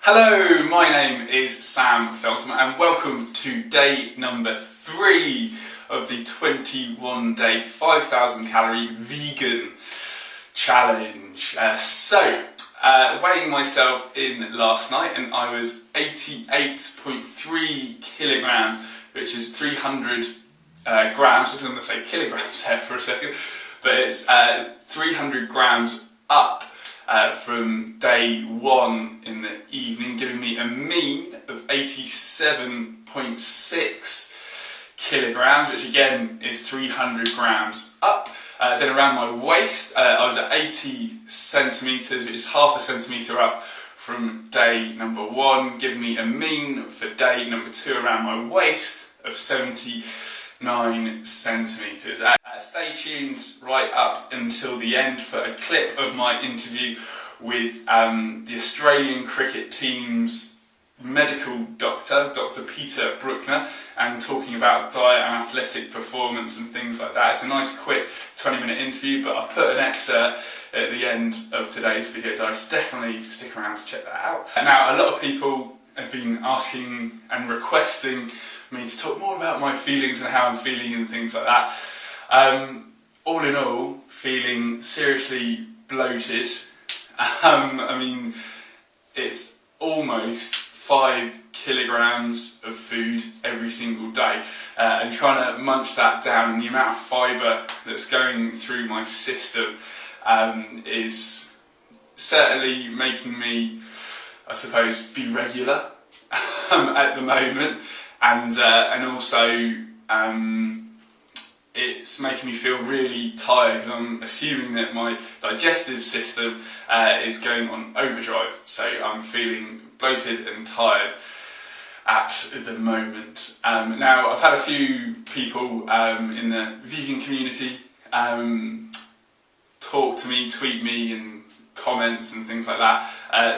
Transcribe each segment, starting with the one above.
Hello, my name is Sam Feltham and welcome to day number 3 of the 21-day 5,000 calorie vegan challenge. Weighing myself in last night and I was 88.3 kilograms, which is 300 grams. I was going to say kilograms there for a second, but it's 300 grams up from day 1 in the evening, giving me a mean of 87.6 kilograms, which again is 300 grams up. Then around my waist, I was at 80 centimetres, which is half a centimetre up from day number 1, giving me a mean for day number 2 around my waist of 79 centimetres. Stay tuned right up until the end for a clip of my interview with the Australian cricket team's medical doctor, Dr. Peter Bruckner, and talking about diet and athletic performance and things like that. It's a nice quick 20-minute interview, but I've put an excerpt at the end of today's video, so definitely stick around to check that out. Now, a lot of people have been asking and requesting me to talk more about my feelings and how I'm feeling and things like that. All in all, feeling seriously bloated. I mean, it's almost 5 kilograms of food every single day, and trying to munch that down, and the amount of fibre that's going through my system is certainly making me, I suppose, be regular at the moment, and also it's making me feel really tired because I'm assuming that my digestive system is going on overdrive, so I'm feeling bloated and tired at the moment. Now, I've had a few people in the vegan community talk to me, tweet me and comments and things like that,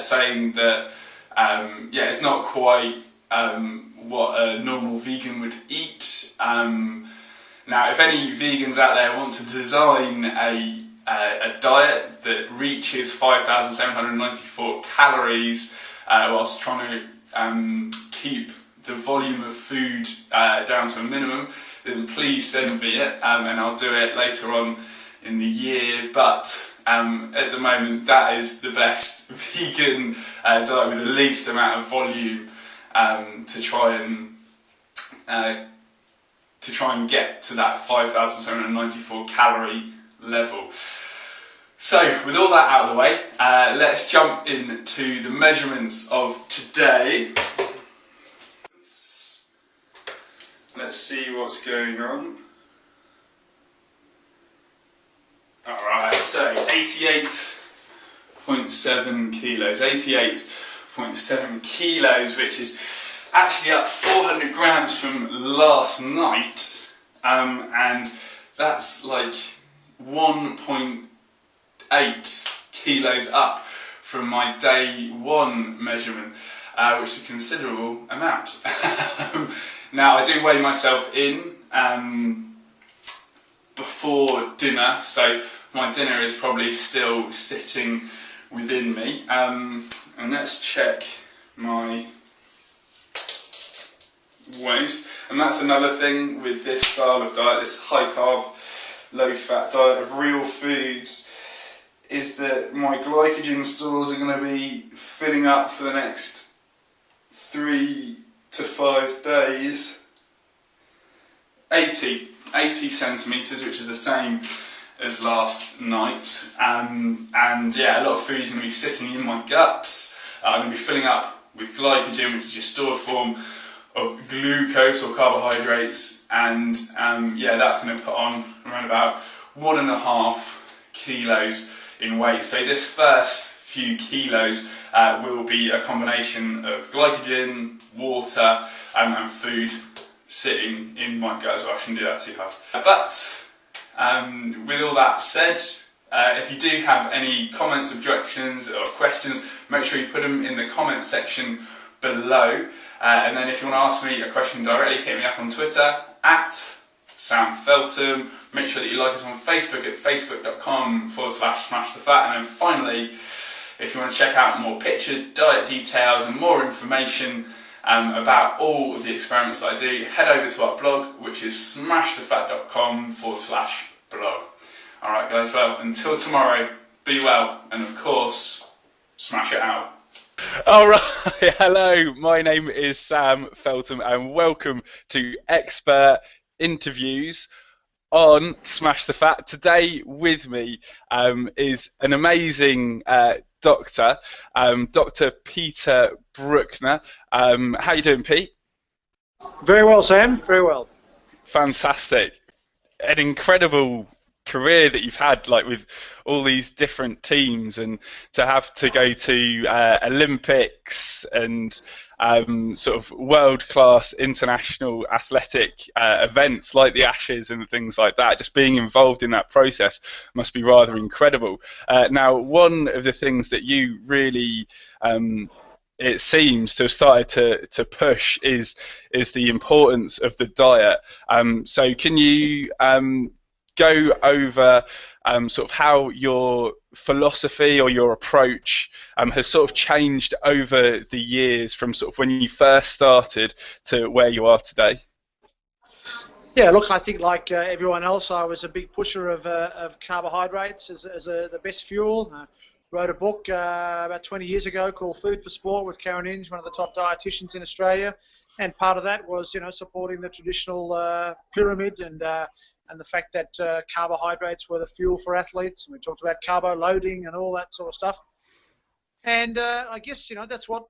saying that yeah, it's not quite what a normal vegan would eat. Now, if any vegans out there want to design a diet that reaches 5,794 calories whilst trying to keep the volume of food down to a minimum, then please send me it, and I'll do it later on in the year. But at the moment, that is the best vegan diet with the least amount of volume to try and get to that 5,794 calorie level. So, with all that out of the way, let's jump into the measurements of today. Let's see what's going on. Alright, so 88.7 kilos. 88.7 kilos, which is actually up 400 grams from last night, and that's like 1.8 kilos up from my day 1 measurement, which is a considerable amount. Now, I do weigh myself in before dinner, so my dinner is probably still sitting within me, and let's check my waste. And that's another thing with this style of diet, this high carb, low fat diet of real foods, is that my glycogen stores are going to be filling up for the next 3 to 5 days. 80 centimetres, which is the same as last night, and yeah, a lot of food is going to be sitting in my guts. I'm going to be filling up with glycogen, which is your stored form of glucose or carbohydrates, and yeah, that's going to put on around about 1.5 kilos in weight. So this first few kilos will be a combination of glycogen, water, and food sitting in my gut as well. I shouldn't do that too hard. But with all that said, if you do have any comments, objections or questions, make sure you put them in the comment section below. And then if you want to ask me a question directly, hit me up on Twitter at Sam Feltham. Make sure that you like us on Facebook at facebook.com/smashthefat. And then finally, If you want to check out more pictures, diet details and more information about all of the experiments that I do, head over to our blog, which is smashthefat.com/blog. Alright guys, well, until tomorrow, be well, and of course, smash it out. Alright, hello, my name is Sam Feltham and welcome to Expert Interviews on Smash the Fat. Today with me is an amazing doctor, Dr. Peter Bruckner. How you doing, Pete? Very well, Sam. Very well. Fantastic. An incredible career that you've had, like with all these different teams, and to have to go to Olympics and sort of world-class international athletic events like the Ashes and things like that. Just being involved in that process must be rather incredible. Now, one of the things that you really it seems to have started to push is the importance of the diet. So can you go over sort of how your philosophy or your approach has sort of changed over the years from sort of when you first started to where you are today? Yeah, look, I think like everyone else, I was a big pusher of carbohydrates as the best fuel. Wrote a book about 20 years ago called Food for Sport with Karen Inge, one of the top dietitians in Australia, and part of that was, you know, supporting the traditional pyramid and the fact that carbohydrates were the fuel for athletes. And we talked about carbo loading and all that sort of stuff. And I guess, you know, that's what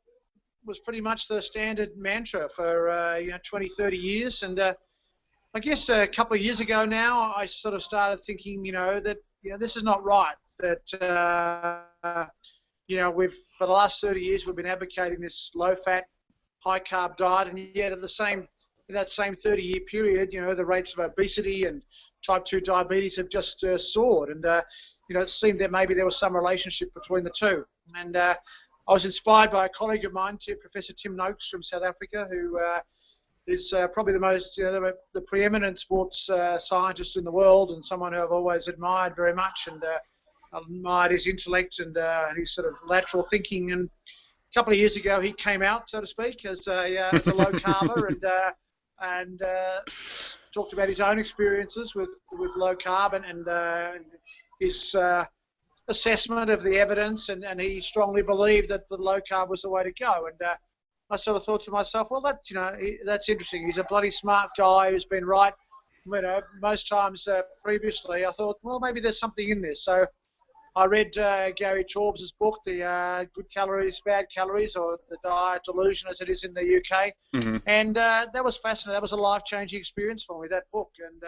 was pretty much the standard mantra for, 20, 30 years. And I guess a couple of years ago now, I sort of started thinking, that, this is not right. That, we've, for the last 30 years, we've been advocating this low-fat, high-carb diet, and yet in that same 30-year period, the rates of obesity and type 2 diabetes have just soared. And, it seemed that maybe there was some relationship between the two. And I was inspired by a colleague of mine, Professor Tim Noakes from South Africa, who is probably the most, the preeminent sports scientist in the world, and someone who I've always admired very much, and admired his intellect and his sort of lateral thinking. And a couple of years ago, he came out, so to speak, as a low carber, and talked about his own experiences with low carb and his assessment of the evidence, and he strongly believed that the low carb was the way to go. And I sort of thought to myself, well, that's interesting. He's a bloody smart guy who's been right, most times previously. I thought, well, maybe there's something in this. So I read Gary Taubes' book, The Good Calories, Bad Calories, or The Diet Delusion, as it is in the UK. Mm-hmm. And that was fascinating. That was a life-changing experience for me, that book. And